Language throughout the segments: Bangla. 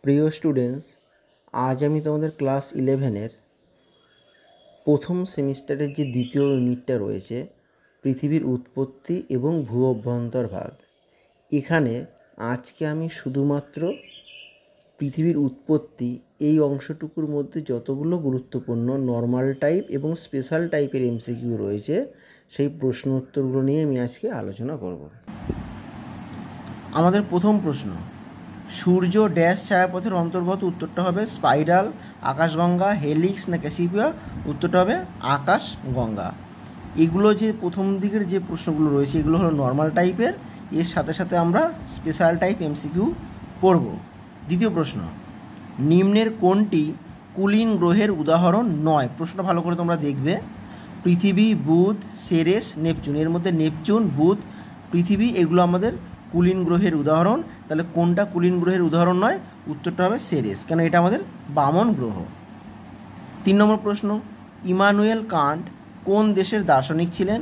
প্রিয় স্টুডেন্টস, আজ আমি তোমাদের ক্লাস 11-এর প্রথম সেমিস্টারের যে দ্বিতীয় ইউনিটটা রয়েছে, পৃথিবীর উৎপত্তি এবং ভূ অভ্যন্তর ভাগ। এখানে আজকে আমি শুধুমাত্র পৃথিবীর উৎপত্তি এই অংশটুকুর মধ্যে যতগুলো গুরুত্বপূর্ণ নর্মাল টাইপ এবং স্পেশাল টাইপের এমসিকিউ রয়েছে, সেই প্রশ্ন উত্তরগুলো নিয়ে আমি আজকে আলোচনা করব। আমাদের প্রথম প্রশ্ন, সূর্য ড্যাশ ছায়াপথের অন্তর্গত? উত্তরটা হবে স্পাইরাল। আকাশগঙ্গা, হেলিক্স না ক্যাসিপিয়া? উত্তরটা হবে আকাশগঙ্গা। এগুলো যে প্রথম দিকের যে প্রশ্নগুলো রয়েছে এগুলো হলো নর্মাল টাইপের, এর সাথে সাথে আমরা স্পেশাল টাইপ এমসিকিউ পড়ব। দ্বিতীয় প্রশ্ন, নিম্নের কোনটি কুলিন গ্রহের উদাহরণ নয়? প্রশ্নটা ভালো করে তোমরা দেখবে। পৃথিবী, বুধ, সেরেস, নেপচুন। এর মধ্যে নেপচুন, বুধ, পৃথিবী এগুলো আমাদের কুলিন গ্রহের উদাহরণ। তাহলে কোনটা কুলিন গ্রহের উদাহরণ নয়? উত্তরটা হবে সেরেস, কেন এটা আমাদের বামন গ্রহ। 3 নম্বর প্রশ্ন, ইমানুয়েল কান্ট কোন দেশের দার্শনিক ছিলেন?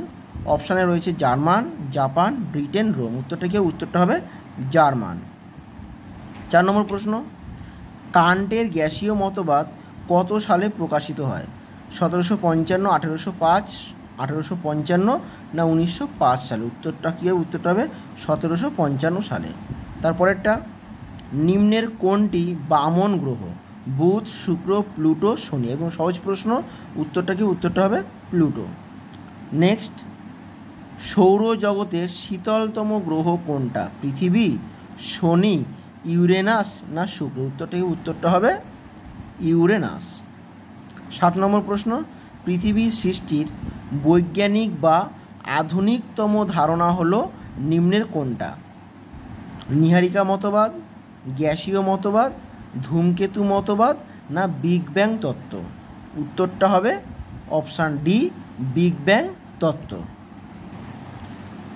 অপশানে রয়েছে জার্মান, জাপান, ব্রিটেন, রোম। উত্তরটা হবে জার্মান। 4 নম্বর প্রশ্ন, কান্টের গ্যাসীয় মতবাদ কত সালে প্রকাশিত হয়? 1755, 1805, 1855 না 1905 সালে? উত্তরটা কী হবে? উত্তরটা হবে 1755 সালে। তারপরেরটা, নিম্নের কোনটি বামন গ্রহ? বুধ, শুক্র, প্লুটো, শনি। এবং সহজ প্রশ্ন, উত্তরটা কি? উত্তরটা হবে প্লুটো। নেক্সট, সৌরজগতের শীতলতম গ্রহ কোনটা? পৃথিবী, শনি, ইউরেনাস না শুক্র? উত্তরটা হবে ইউরেনাস। 7 নম্বর প্রশ্ন, পৃথিবীর সৃষ্টির বৈজ্ঞানিক বা আধুনিকতম ধারণা হলো নিম্নের কোনটা? নীহারিকা মতবাদ, গ্যাসীয় মতবাদ, ধূমকেতু মতবাদ না বিগ ব্যাং তত্ত্ব? উত্তরটা হবে অপশান ডি, বিগ ব্যাং তত্ত্ব।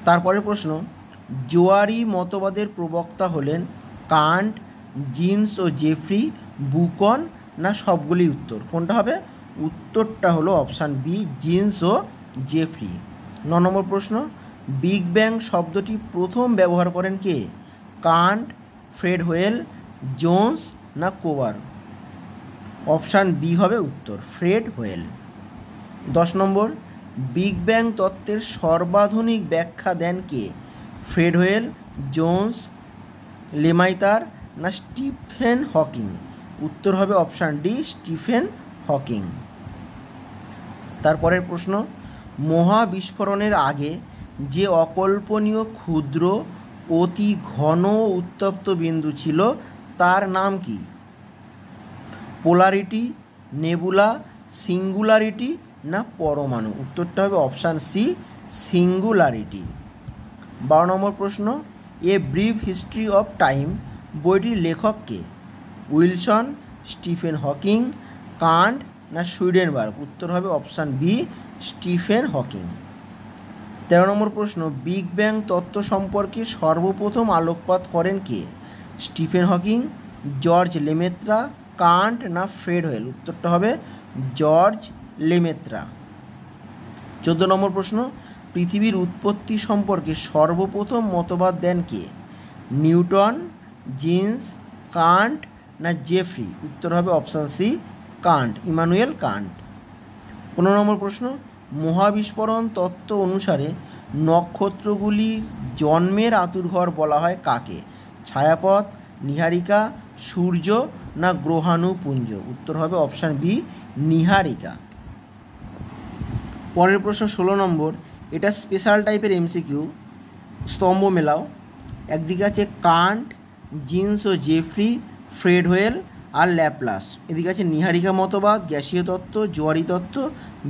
তারপরের প্রশ্ন, জোয়ারি মতবাদের প্রবক্তা হলেন কান্ট, জিন্স ও জেফ্রি, বুকন না সবগুলি? উত্তর কোনটা হবে? উত্তরটা হলো অপশান বি, জিন্স ও জেফ্রি। 9 নম্বর প্রশ্ন, বিগ ব্যাং শব্দটি প্রথম ব্যবহার করেন কে? কান্ট, ফ্রেড হোয়েল, জোন্স না কোবার? অপশান বি হবে উত্তর, ফ্রেড হোয়েল। 10 নম্বর, বিগ ব্যাং তত্ত্বের সর্বাধুনিক ব্যাখ্যা দেন কে? ফ্রেড হোয়েল, জোন্স, লেমাইতার না স্টিফেন হকিং? উত্তর হবে অপশান ডি, স্টিফেন হকিং। তারপরের প্রশ্ন, মহাবিস্ফোরণের আগে যে অকল্পনীয় ক্ষুদ্র অতি ঘন উত্তপ্ত বিন্দু ছিল তার নাম কি? পোলারিটি, নেবুলা, সিঙ্গুলারিটি না পরমাণু? উত্তরটা হবে অপশান সি, সিঙ্গুলারিটি। 12 নম্বর প্রশ্ন, a brief history of time বইটির লেখক কে? উইলসন, স্টিফেন হকিং, কান্ট না সুইডেনবার্গ? উত্তর হবে অপশান বি, স্টিফেন হকিং। 13 নম্বর প্রশ্ন, বিগ ব্যাং তত্ত্ব সম্পর্কে সর্বপ্রথম আলোকপাত করেন কে? স্টিফেন হকিং, জর্জ লেমেত্রা, কান্ট না ফ্রেড হোয়েল? উত্তরটা হবে জর্জ লেমেত্রা। 14 নম্বর প্রশ্ন, পৃথিবীর উৎপত্তি সম্পর্কে সর্বপ্রথম মতবাদ দেন কে? নিউটন, জিন্স, কান্ট না জেফ্রি? উত্তর হবে option C, Kant, Immanuel Kant. 15 নম্বর প্রশ্ন, মহাবিস্ফোরণ তত্ত্ব অনুসারে নক্ষত্রগুলির জন্মের আঁতুড়ঘর বলা হয় কাকে? ছায়াপথ, নীহারিকা, সূর্য না গ্রহাণুপুঞ্জ? উত্তর হবে অপশান বি, নীহারিকা। পরের প্রশ্ন 16 নম্বর, এটা স্পেশাল টাইপের এমসিকিউ, স্তম্ভ মেলাও। একদিকে আছে কান্ট, জিন্স ও জেফ্রি, ফ্রেড হোয়েল আর ল্যাপ্লাস। এদিকে আছে নীহারিকা মতবাদ, গ্যাসীয় তত্ত্ব, জোয়ারি তত্ত্ব,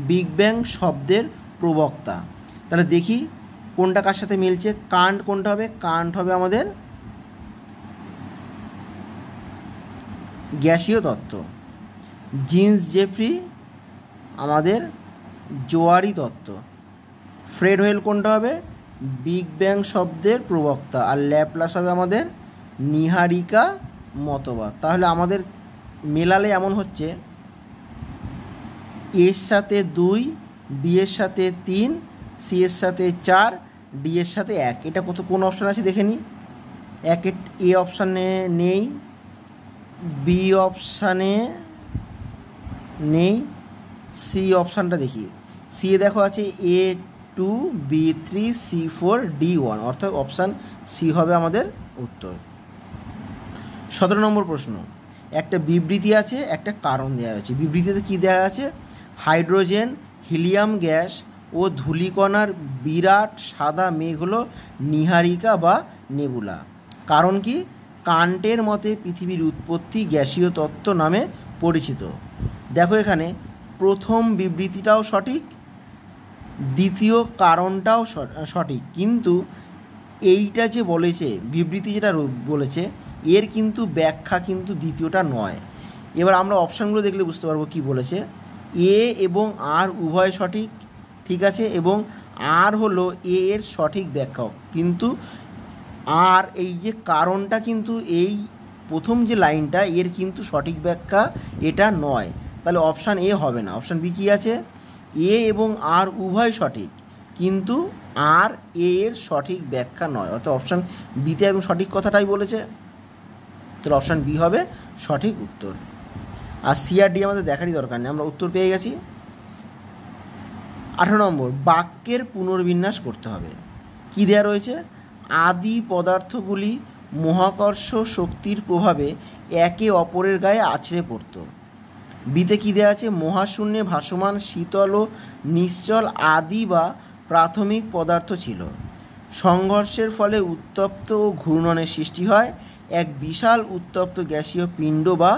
বিগ ব্যাং শব্দের প্রবক্তা। তাহলে দেখি কোনটা কার সাথে মিলছে। কান্ট কোনটা হবে? কান্ট হবে আমাদের গ্যাসীয় তত্ত্ব। জিন্স জেফ্রি আমাদের জোয়ারি তত্ত্ব। ফ্রেড হোয়েল কোনটা হবে? বিগ ব্যাং শব্দের প্রবক্তা। আর ল্যাপ্লাস হবে আমাদের নীহারিকা মতবাদ। তাহলে আমাদের মেলালে এমন হচ্ছে, এর সাথে 2, বি এর সাথে 3, সি এর সাথে 4, ডি এর সাথে 1। এটা কোন অপশান আছে দেখে নিই। এ অপশানে নেই, বি অপশানে নেই, সি অপশানটা দেখি। সি দেখো আছে A2, B3, C4, D1, অর্থাৎ অপশান সি হবে আমাদের উত্তর। 17 নম্বর প্রশ্ন, একটা বিবৃতি আছে, একটা কারণ দেওয়া আছে। বিবৃতিতে কী দেওয়া আছে? হাইড্রোজেন, হিলিয়াম গ্যাস ও ধূলিকণার বিরাট সাদা মেঘ হলো নীহারিকা বা নেবুলা। কারণ কি? কান্টের মতে পৃথিবীর উৎপত্তি গ্যাসীয় তত্ত্ব নামে পরিচিত। দেখো এখানে প্রথম বিবৃতিটাও সঠিক, দ্বিতীয় কারণটাও সঠিক, কিন্তু এইটা যে বলেছে বিবৃতি যেটা বলেছে এর কিন্তু ব্যাখ্যা কিন্তু দ্বিতীয়টা নয়। এবার আমরা অপশানগুলো দেখলে বুঝতে পারবো কি বলেছে। এ এবং আর উভয় সঠিক, ঠিক আছে, এবং আর হলো এ এর সঠিক ব্যাখ্যা, কিন্তু আর এই যে কারণটা কিন্তু এই প্রথম যে লাইনটা এর কিন্তু সঠিক ব্যাখ্যা এটা নয়, তাহলে অপশান এ হবে না। অপশান বি কী আছে? এ এবং আর উভয় সঠিক, কিন্তু আর এ এর সঠিক ব্যাখ্যা নয়, অর্থাৎ অপশান বিতে একদম সঠিক কথাটাই বলেছে, তাহলে অপশান বি হবে সঠিক উত্তর। আর সি আর ডি আমাদের দেখারই দরকার নেই, আমরা উত্তর পেয়ে গেছি। 18 নম্বর, বাক্যের পুনর্বিন্যাস করতে হবে। কী দেওয়া রয়েছে? আদি পদার্থগুলি মহাকর্ষ শক্তির প্রভাবে একে অপরের গায়ে আছড়ে পড়ত। বিতে কী দেওয়া আছে? মহাশূন্যে ভাসমান শীতল ও নিশ্চল আদি বা প্রাথমিক পদার্থ ছিল। সংঘর্ষের ফলে উত্তপ্ত ও ঘূর্ণনের সৃষ্টি হয়, এক বিশাল উত্তপ্ত গ্যাসীয় পিণ্ড বা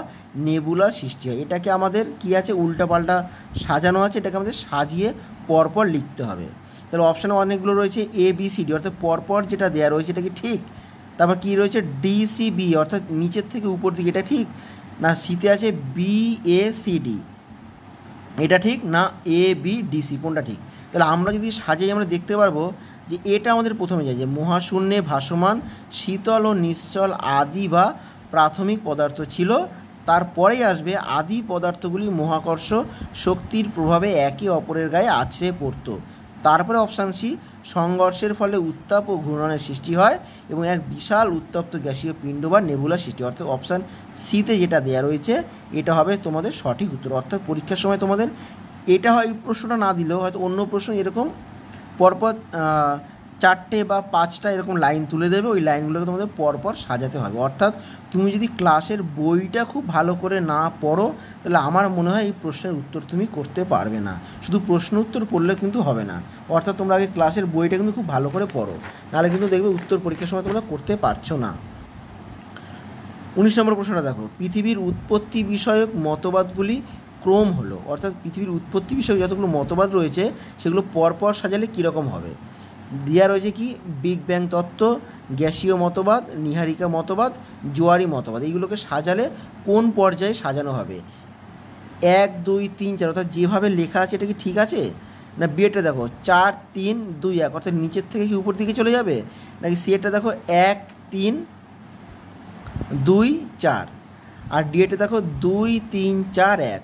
নেবুলার সৃষ্টি হয়। এটাকে আমাদের কী আছে? উল্টাপাল্টা সাজানো আছে, এটাকে আমাদের সাজিয়ে পরপর লিখতে হবে। তাহলে অপশানে অনেকগুলো রয়েছে এ বি সি ডি, অর্থাৎ পরপর যেটা দেওয়া রয়েছে এটা কি ঠিক? তারপর কী রয়েছে? ডি সি বি, অর্থাৎ নিচের থেকে উপর দিকে, এটা ঠিক না? সিতে আছে বি এ সি ডি, এটা ঠিক না? এ বি ডি সি, কোনটা ঠিক? তাহলে আমরা যদি সাজিয়ে আমরা দেখতে পারবো যে এটা আমাদের প্রথমে যায় যে মহাশূন্যে ভাসমান শীতল ও নিশ্চল আদি বা প্রাথমিক পদার্থ ছিল, তারপরেই আসবে আদি পদার্থগুলি মহাকর্ষ শক্তির প্রভাবে একে অপরের গায়ে আছড়ে পড়ত। তারপরে অপশান সি, সংঘর্ষের ফলে উত্তাপ ও ঘূর্ণনের সৃষ্টি হয় এবং এক বিশাল উত্তপ্ত গ্যাসীয় পিণ্ড বা নেবুলার সৃষ্টি। অর্থাৎ অপশান সিতে যেটা দেওয়া রয়েছে এটা হবে তোমাদের সঠিক উত্তর। অর্থাৎ পরীক্ষার সময় তোমাদের এটা হয়, এই প্রশ্নটা না দিলেও হয়তো অন্য প্রশ্ন এরকম পরপর 4টে বা 5টা এরকম লাইন তুলে দেবে, ওই লাইনগুলোকে তোমাদের পরপর সাজাতে হবে। অর্থাৎ তুমি যদি ক্লাসের বইটা খুব ভালো করে না পড়ো তাহলে আমার মনে হয় এই প্রশ্নের উত্তর তুমি করতে পারবে না। শুধু প্রশ্ন উত্তর পড়লে কিন্তু হবে না, অর্থাৎ তোমরা আগে ক্লাসের বইটা কিন্তু খুব ভালো করে পড়ো, নাহলে কিন্তু দেখবে উত্তর পরীক্ষার সময় তোমরা করতে পারছো না। 19 নম্বর প্রশ্নটা দেখো, পৃথিবীর উৎপত্তি বিষয়ক মতবাদগুলি ক্রম হলো, অর্থাৎ পৃথিবীর উৎপত্তি বিষয়ক যতগুলো মতবাদ রয়েছে সেগুলো পরপর সাজালে কীরকম হবে। দেওয়া রয়েছে কি? বিগ ব্যাং তত্ত্ব, গ্যাসীয় মতবাদ, নীহারিকা মতবাদ, জোয়ারি মতবাদ। এইগুলোকে সাজালে কোন পর্যায়ে সাজানো হবে? 1 2 3 4, অর্থাৎ যেভাবে লেখা আছে এটা কি ঠিক আছে? না বিয়েটা দেখো 4 3 2 1, অর্থাৎ নিচের থেকে কি উপর দিকে চলে যাবে? নাকি সিএটা দেখো 1 3 2 4, আর ডিএটা দেখো 2 3 4 1।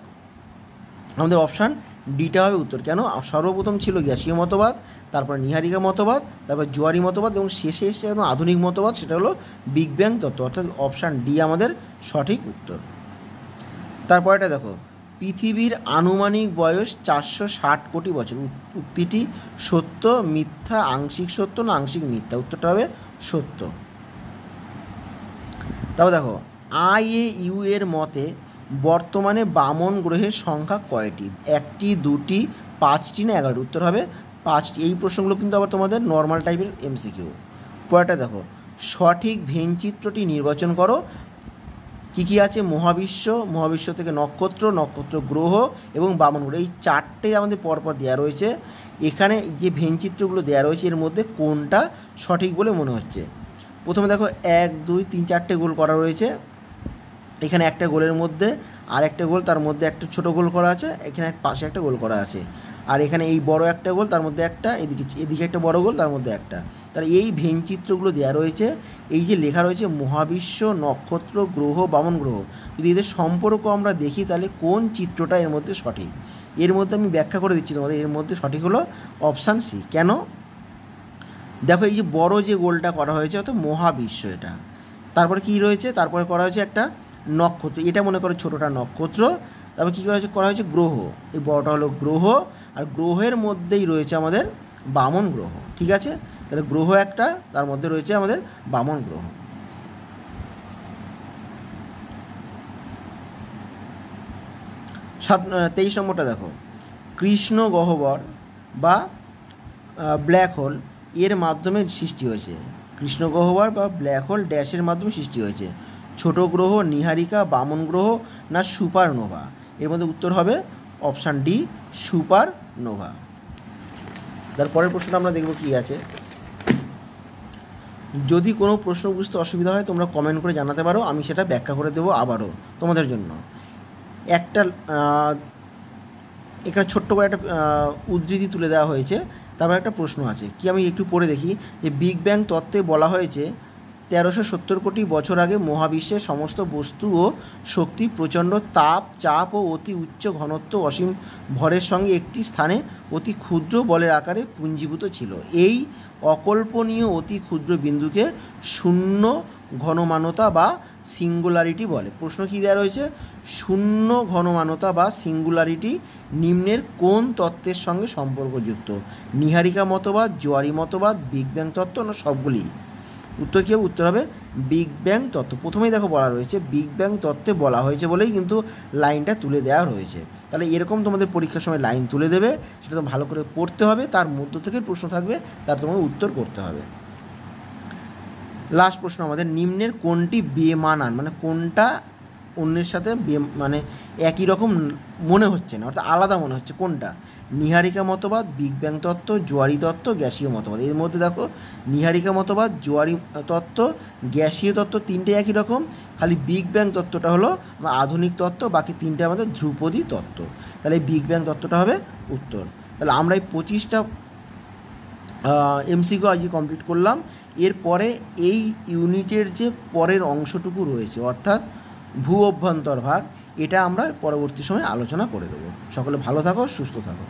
আমাদের অপশান ডিটা হবে উত্তর। কেন? সর্বপ্রথম ছিল গ্যাসীয় মতবাদ, তারপর নীহারিকা মতবাদ, তারপর জোয়ারি মতবাদ এবং শেষে এসে একদম আধুনিক মতবাদ, সেটা হলো বিগ ব্যাং তত্ত্ব, অর্থাৎ অপশান ডি আমাদের সঠিক উত্তর। তারপরেটা দেখো, পৃথিবীর আনুমানিক বয়স 460 কোটি বছর। উক্তিটি সত্য, মিথ্যা, আংশিক সত্য না আংশিক মিথ্যা? উত্তরটা হবে সত্য। তারপর দেখো, IAU এর মতে বর্তমানে বামন গ্রহের সংখ্যা কয়টি? 1টি, 2টি, 5টি না 11টি? উত্তর হবে 5টি। এই প্রশ্নগুলো কিন্তু আবার তোমাদের নর্মাল টাইপের MCQ। পরেরটা দেখো, সঠিক ভেনচিত্রটি নির্বাচন করো। কী কী আছে? মহাবিশ্ব, মহাবিশ্ব থেকে নক্ষত্র, নক্ষত্র গ্রহ এবং বামন গ্রহ, এই 4টে আমাদের পরপর দেওয়া রয়েছে। এখানে যে ভেনচিত্রগুলো দেওয়া রয়েছে এর মধ্যে কোনটা সঠিক বলে মনে হচ্ছে? প্রথমে দেখো 1 2 3 4টে গোল করা রয়েছে, এখানে একটা গোলের মধ্যে আর একটা গোল, তার মধ্যে একটা ছোটো গোল করা আছে, এখানে পাশে একটা গোল করা আছে, আর এখানে এই বড় একটা গোল, তার মধ্যে একটা, এদিকে একটা বড় গোল, তার মধ্যে একটা। তাহলে এই ভেনচিত্রগুলো দেওয়া রয়েছে। এই যে লেখা রয়েছে মহাবিশ্ব, নক্ষত্র, গ্রহ, বামন গ্রহ, যদি এদের সম্পর্ক আমরা দেখি তাহলে কোন চিত্রটা এর মধ্যে সঠিক? এর মধ্যে আমি ব্যাখ্যা করে দিচ্ছি তোমাদের। এর মধ্যে সঠিক হলো অপশান সি। কেন? দেখো এই যে বড় যে গোলটা করা হয়েছে অর্থাৎ মহাবিশ্ব এটা, তারপরে কি রয়েছে? তারপরে করা হয়েছে একটা নক্ষত্র, এটা মনে করো ছোটোটা নক্ষত্র। তারপর কী করা হয়েছে গ্রহ, এই বড়টা হলো গ্রহ, আর গ্রহের মধ্যেই রয়েছে আমাদের বামন গ্রহ। ঠিক আছে, তাহলে গ্রহ একটা, তার মধ্যে রয়েছে আমাদের বামন গ্রহ। 23 নম্বরটা দেখো, কৃষ্ণ গহ্বর বা ব্ল্যাক হোল এর মাধ্যমে সৃষ্টি হয়েছে। কৃষ্ণ গহ্বর বা ব্ল্যাক হোল ড্যাশের মাধ্যমে সৃষ্টি হয়েছে। ছোট গ্রহ, নীহারিকা, বামন গ্রহ না সুপারনোভা? এর মধ্যে উত্তর হবে অপশান ডি, সুপারনোভা। তারপরের প্রশ্নটা আমরা দেখব কী আছে। যদি কোনো প্রশ্ন বুঝতে অসুবিধা হয় তোমরা কমেন্ট করে জানাতে পারো, আমি সেটা ব্যাখ্যা করে দেবো আবারও তোমাদের জন্য। একটা এখানে ছোট্ট করে একটা উদ্ধৃতি তুলে দেওয়া হয়েছে, তারপর একটা প্রশ্ন আছে কি আমি একটু পড়ে দেখি। যে বিগ ব্যাং তত্ত্বে বলা হয়েছে 1370 কোটি বছর আগে মহাবিশ্বের সমস্ত বস্তু ও শক্তি প্রচণ্ড তাপ, চাপ ও অতি উচ্চ ঘনত্ব, অসীম ভরের সঙ্গে একটি স্থানে অতি ক্ষুদ্র বলের আকারে পুঞ্জীভূত ছিল। এই অকল্পনীয় অতি ক্ষুদ্র বিন্দুকে শূন্য ঘনমানতা বা সিঙ্গুলারিটি বলে। প্রশ্ন কী দেওয়া রয়েছে, শূন্য ঘনমানতা বা সিঙ্গুলারিটি নিম্নের কোন তত্ত্বের সঙ্গে সম্পর্কযুক্ত? নীহারিকা মতবাদ, জোয়ারি মতবাদ, বিগ ব্যাং তত্ত্ব না সবগুলি? উত্তর কী হবে? উত্তর হবে বিগ ব্যাং তত্ত্ব। প্রথমেই দেখো বলা রয়েছে বিগ ব্যাং তত্ত্বে বলা হয়েছে বলেই কিন্তু লাইনটা তুলে দেওয়া রয়েছে। তাহলে এরকম তোমাদের পরীক্ষার সময় লাইন তুলে দেবে, সেটা তো ভালো করে পড়তে হবে, তার মধ্য থেকে প্রশ্ন থাকবে, তার তোমাকে উত্তর করতে হবে। লাস্ট প্রশ্ন আমাদের, নিম্নের কোনটি বেমানান, মানে কোনটা অন্যের সাথে মানে একই রকম মনে হচ্ছে না, অর্থাৎ আলাদা মনে হচ্ছে, কোনটা? নীহারিকা মতবাদ, বিগ ব্যাং তত্ত্ব, জোয়ারি তত্ত্ব, গ্যাসীয় মতবাদ। এর মধ্যে দেখো নীহারিকা মতবাদ, জোয়ারি তত্ত্ব, গ্যাসীয় তত্ত্ব তিনটে একই রকম, খালি বিগ ব্যাং তত্ত্বটা হলো আধুনিক তত্ত্ব, বাকি তিনটে আমাদের ধ্রুপদী তত্ত্ব। তাহলে এই বিগ ব্যাং তত্ত্বটা হবে উত্তর। তাহলে আমরা এই 25টা এমসিকিউ আজকে কমপ্লিট করলাম। এরপরে এই ইউনিটের যে পরের অংশটুকু রয়েছে অর্থাৎ ভূ অভ্যন্তর ভাগ, এটা আমরা পরবর্তী সময়ে আলোচনা করে দেবো। সকলে ভালো থাকো, সুস্থ থাকো।